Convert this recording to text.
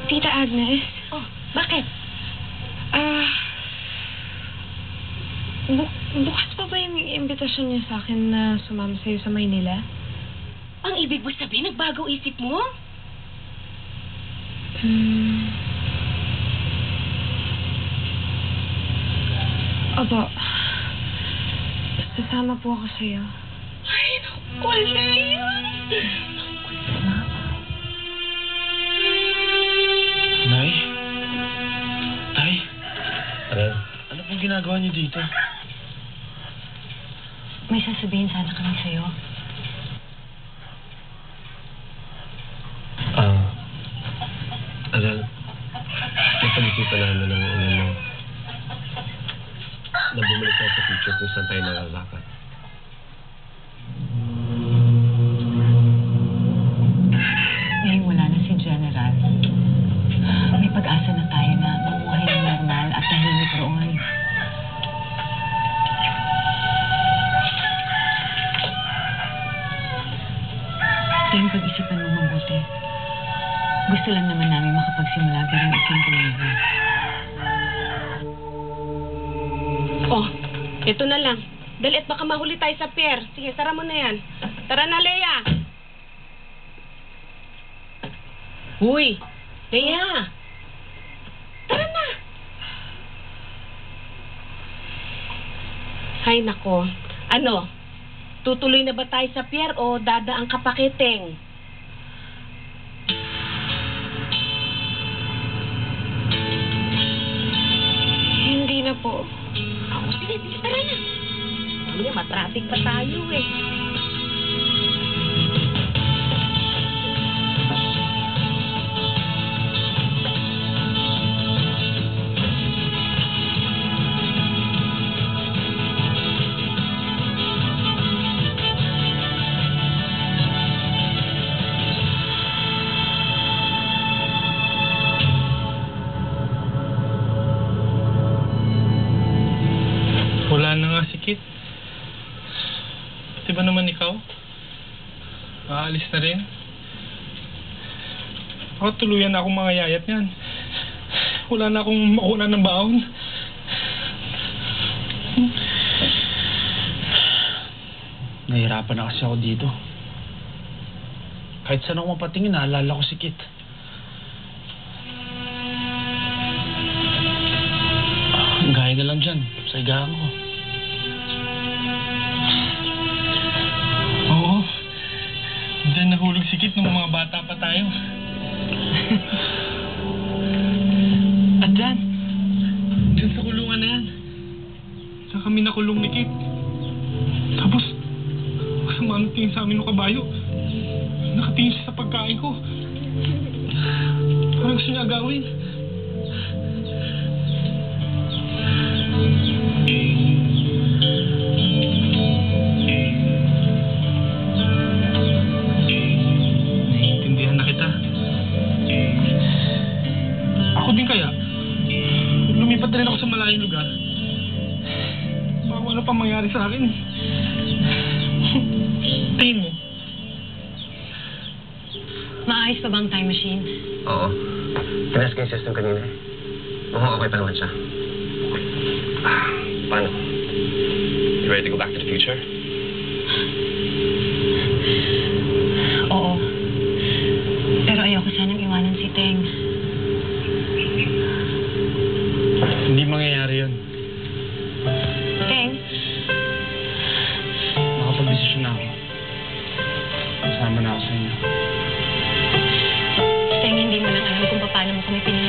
Tita Agnes? Oh, bakit? Bukas pa ba yung imbitasyon niya sa akin na sumama sa'yo sa Maynila? Ang ibig mo sabihin, nagbago isip mo? Opo. Sasama po ako sa'yo. Ay, naku, Leia! Nay? Tay? Ano pong ginagawa niyo dito? May sasabihin sana kami sa'yo. Adel, napag-isipan namin ng ulan mo na bumalik tayo sa future kung saan tayo nalalakad. Ngayon wala na si General. May pag-asa na tayo na mamuhay ng normal at tahimik roon. Ito yung pag-isipan mo mabuti. Gusto lang naman namin makapagsimula bilang isang pamilya. Oh, ito na lang. Dali at baka mahuli tayo sa pier. Sige, sara mo na yan. Tara na, Leia! Uy! Leia! Tara na! Hay nako. Ano? Tutuloy na ba tayo sa pier o dadaan ka pa Keteng? Hindi na po. Ako, sige, tara na. Hindi, matraffic pa tayo eh. Wala na nga si Kit. Pati ba naman ikaw? Aalis na rin? Ako tuluyan na akong mga yayat niyan. Wala na akong makuha ng baon. Nahihirapan na kasi ako dito. Kahit saan ako mapatingin, naalala ko si Kit. Gaya na lang dyan, sa higaan ko. Oo. Diyan nahulog si Kit nung mga bata pa tayo. At dyan sa kulungan na yan. Diyan kami nakulong ni Kit. Tapos, kasama ang tingin sa amin ng kabayo. Nakatingin siya sa pagkain ko. Parang gusto niya agawin. Naiintindihan na kita. Ako din kaya. Lumipat rin ako sa malayong lugar. Baka ano pa mangyari sa akin. Tingin mo. Maayos pa bang time machine? Oo. Tinas ko yung system kanina eh. Mukhang okay pa naman siya. Paano? You ready to go back to the future? Oo. Pero ayoko sanang iwanan si Teng. Hindi mangyayari yun. Teng? Nakapag-desisyon na ako. Kasama na ako sa inyo. Teng, hindi mo lang alam kung paano mo kami pinili.